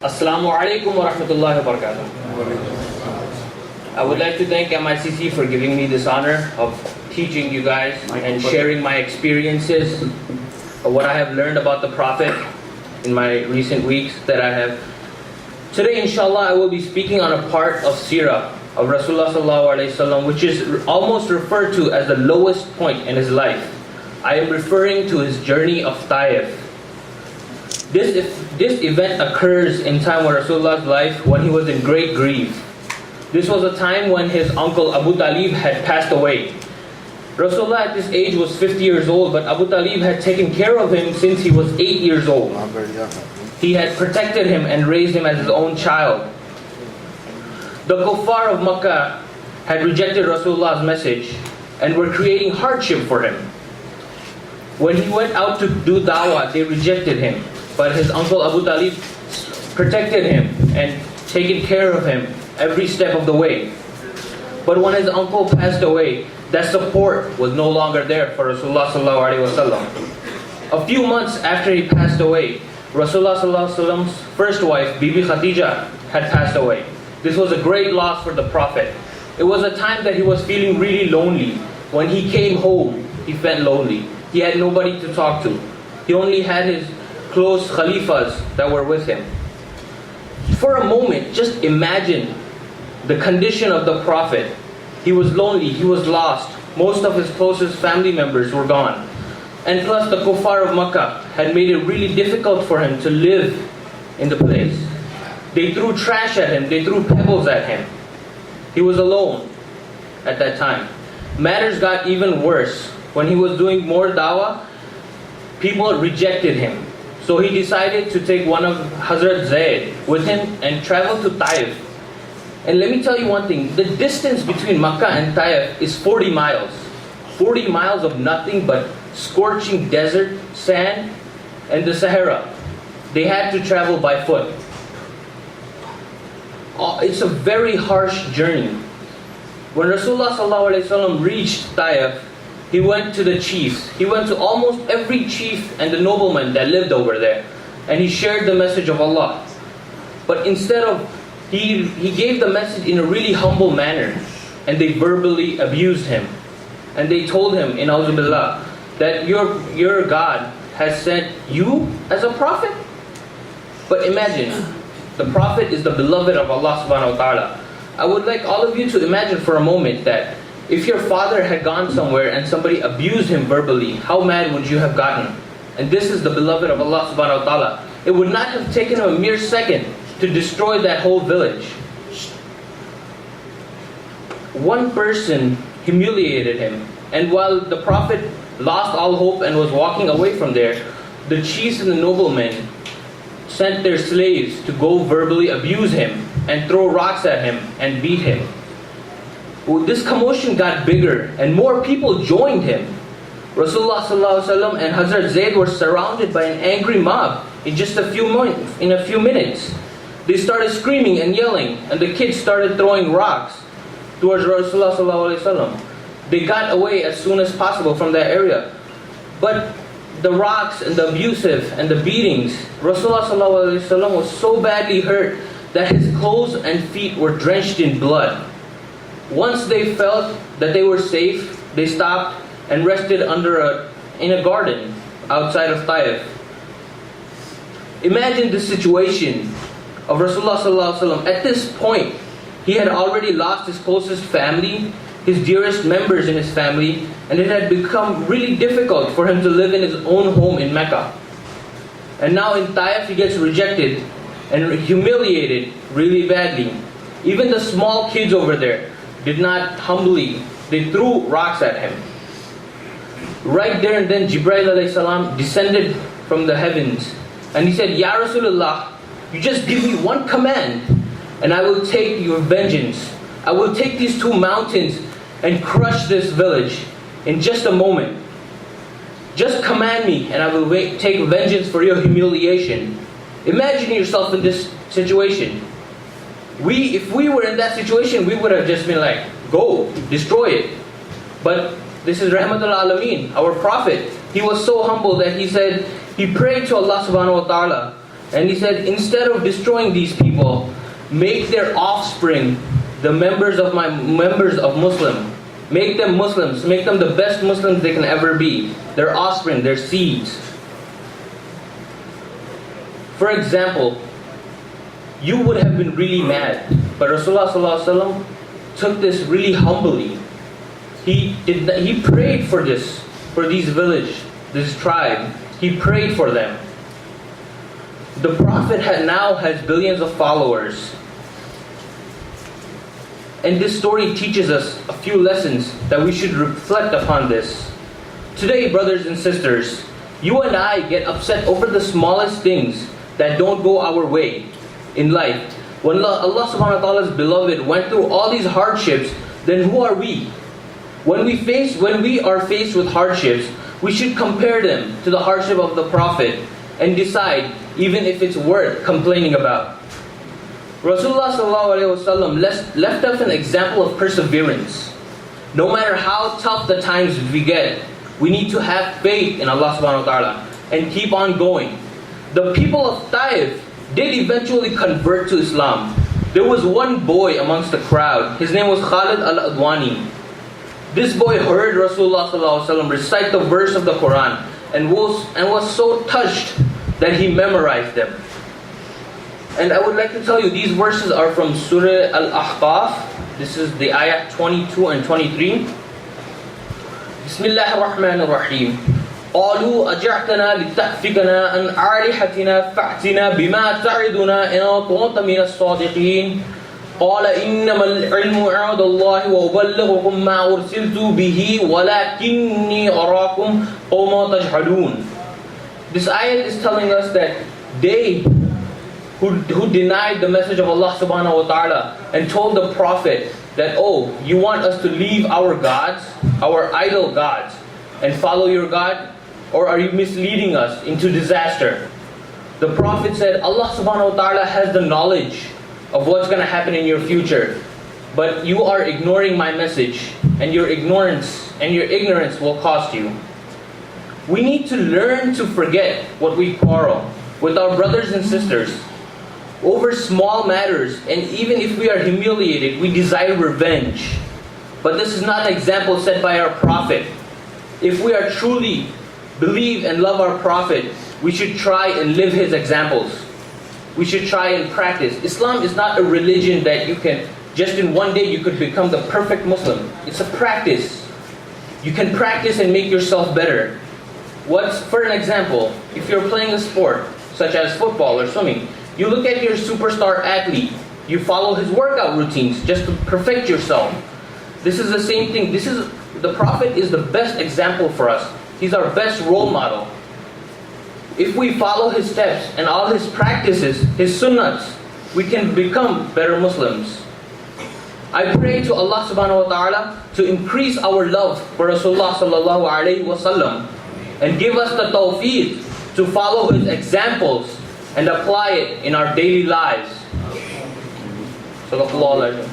Assalamu alaikum wa rahmatullahi wa barakatuh. I would like to thank MICC for giving me this honor of teaching you guys and sharing my experiences of what I have learned about the Prophet in my recent weeks that I have. Today, inshallah, I will be speaking on a part of Sirah of Rasulullah sallallahu alaihi wasallam, which is almost referred to as the lowest point in his life. I am referring to his journey of Taif. This event occurs in time of Rasulullah's life when he was in great grief. This was a time when his uncle Abu Talib had passed away. Rasulullah at this age was 50 years old, but Abu Talib had taken care of him since he was 8 years old. He had protected him and raised him as his own child. The kuffar of Makkah had rejected Rasulullah's message and were creating hardship for him. When he went out to do da'wah, they rejected him. But his uncle Abu Talib protected him and taken care of him every step of the way. But when his uncle passed away, that support was no longer there for Rasulullah sallallahu alaihi wasallam. A few months after he passed away, Rasulullah sallallahu alaihi wasallam's first wife, Bibi Khadija, had passed away. This was a great loss for the Prophet. It was a time that he was feeling really lonely. When he came home, he felt lonely. He had nobody to talk to. He only had his close khalifas that were with him. For a moment, just imagine the condition of the Prophet. He was lonely, he was lost. Most of his closest family members were gone. And plus the kuffar of Makkah had made it really difficult for him to live in the place. They threw trash at him, they threw pebbles at him. He was alone at that time. Matters got even worse. When he was doing more dawah, people rejected him. So he decided to take one of Hazrat Zayd with him and travel to Taif. And let me tell you one thing, the distance between Makkah and Taif is 40 miles. 40 miles of nothing but scorching desert, sand, and the Sahara. They had to travel by foot. It's a very harsh journey. When Rasulullah ﷺ reached Taif, he went to the chiefs. He went to almost every chief and the nobleman that lived over there. And he shared the message of Allah. But instead of, he gave the message in a really humble manner. And they verbally abused him. And they told him, in A'udhu Billah, that your God has sent you as a prophet? But imagine, the Prophet is the beloved of Allah subhanahu wa ta'ala. I would like all of you to imagine for a moment that if your father had gone somewhere and somebody abused him verbally, how mad would you have gotten? And this is the beloved of Allah subhanahu wa ta'ala. It would not have taken him a mere second to destroy that whole village. One person humiliated him, and while the Prophet lost all hope and was walking away from there, the chiefs and the noblemen sent their slaves to go verbally abuse him and throw rocks at him and beat him. This commotion got bigger and more people joined him. Rasulullah ﷺ and Hazrat Zayd were surrounded by an angry mob in just a few minutes. They started screaming and yelling, and the kids started throwing rocks towards Rasulullah ﷺ. They got away as soon as possible from that area. But the rocks and the abusive and the beatings, Rasulullah ﷺ was so badly hurt that his clothes and feet were drenched in blood. Once they felt that they were safe, they stopped and rested in a garden outside of Taif. Imagine the situation of Rasulullah ﷺ. At this point, he had already lost his closest family, his dearest members in his family, and it had become really difficult for him to live in his own home in Mecca. And now in Taif, he gets rejected and humiliated really badly. Even the small kids over there did not humbly, they threw rocks at him. Right there and then Jibreel alayhi salam descended from the heavens and he said, Ya Rasulullah, you just give me one command and I will take your vengeance. I will take these two mountains and crush this village in just a moment. Just command me and I will take vengeance for your humiliation. Imagine yourself in this situation. If we were in that situation, we would have just been like, go, destroy it. But this is Rahmatul Alameen, our Prophet. He was so humble that he said, he prayed to Allah subhanahu wa ta'ala And he said, instead of destroying these people, make their offspring the members of Muslim. Make them Muslims. Make them the best Muslims they can ever be. Their offspring, their seeds. For example, you would have been really mad, but Rasulullah ﷺ took this really humbly. He prayed for these village, this tribe. He prayed for them. The Prophet now has billions of followers. And this story teaches us a few lessons that we should reflect upon this. Today, brothers and sisters, you and I get upset over the smallest things that don't go our way in life. When Allah subhanahu wa ta'ala's beloved went through all these hardships, then who are we? When we are faced with hardships, we should compare them to the hardship of the Prophet and decide even if it's worth complaining about. Rasulullah ﷺ left us an example of perseverance. No matter how tough the times we get, we need to have faith in Allah subhanahu wa ta'ala and keep on going. The people of Taif did eventually convert to Islam. There was one boy amongst the crowd. His name was Khalid al-Adwani. This boy heard Rasulullah ﷺ recite the verse of the Quran and was so touched that he memorized them. And I would like to tell you, these verses are from Surah Al-Ahqaf. This is the ayah 22 and 23. Bismillah ar-Rahman ar-Rahim. قالوا أجعتنا لتأفكنا عن آلهتنا فأتنا بما تعدنا إن كنت من الصادقين قال إنما العلم عند الله وأبلغكم ما أرسلت به ولكني أراكم قوما تجهلون. This ayah is telling us that they who denied the message of Allah subhanahu wa ta'ala and told the Prophet that, oh, you want us to leave our gods, our idol gods, and follow your God? Or are you misleading us into disaster? The Prophet said, Allah subhanahu wa ta'ala has the knowledge of what's going to happen in your future. But you are ignoring my message, and your ignorance will cost you. We need to learn to forget what we quarrel with our brothers and sisters over small matters, and even if we are humiliated, we desire revenge. But this is not an example set by our Prophet. If we are truly believe and love our Prophet, we should try and live his examples. We should try and practice. Islam is not a religion that you can, just in one day you could become the perfect Muslim. It's a practice. You can practice and make yourself better. For an example, if you're playing a sport, such as football or swimming, you look at your superstar athlete, you follow his workout routines just to perfect yourself. This is the same thing. The Prophet is the best example for us. He's our best role model. If we follow his steps and all his practices, his sunnahs, we can become better Muslims. I pray to Allah subhanahu wa ta'ala to increase our love for Rasulullah sallallahu alayhi wa sallam and give us the tawfiq to follow his examples and apply it in our daily lives. Sadaqallahu alazim.